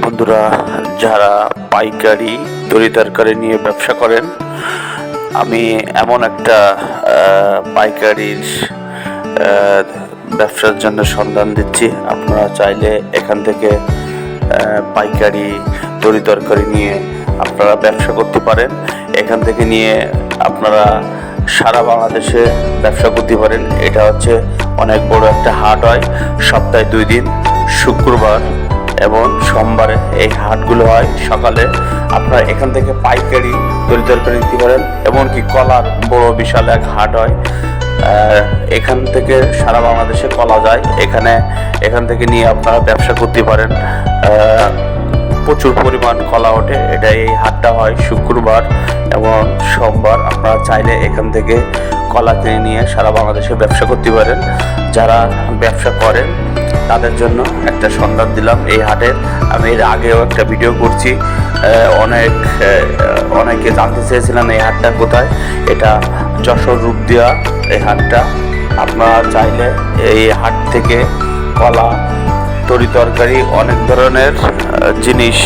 বন্ধুরা, যারা পাইকারি তরি তরকারি নিয়ে ব্যবসা করেন, আমি এমন একটা পাইকারির ব্যবসার জন্য সন্ধান দিচ্ছি। আপনারা চাইলে এখান থেকে পাইকারি তরি তরকারি নিয়ে আপনারা ব্যবসা করতে পারেন। এখান থেকে নিয়ে আপনারা সারা বাংলাদেশে ব্যবসা করতে পারেন। এটা হচ্ছে অনেক বড় একটা হাট হয়, সপ্তাহে 2 দিন, শুক্রবার এবং সোমবারে এই হাটগুলো হয়। সকালে আপনারা এখান থেকে পাইকারি তরি তরকারি নিতে পারেন। এমনকি কলার বড় বিশাল এক হাট হয়, এখান থেকে সারা বাংলাদেশে কলা যায়। এখান থেকে নিয়ে আপনারা ব্যবসা করতে পারেন। প্রচুর পরিমাণ কলা ওঠে। এই হাটটা হয় শুক্রবার এবং সোমবার। আপনারা চাইলে এখান থেকে কলা কিনে নিয়ে সারা বাংলাদেশে ব্যবসা করতে পারেন। যারা ব্যবসা করেন তাদের জন্য একটা সন্ধান দিলাম এই হাটের। আমি এর আগেও একটা ভিডিও করছি। অনেকে জানতে চেয়েছিলেন এই হাটটা কোথায়। এটা যশোর রূপদিয়া এই হাটটা। আপনারা চাইলে এই হাট থেকে কলা, তরি তরকারি, অনেক ধরনের জিনিস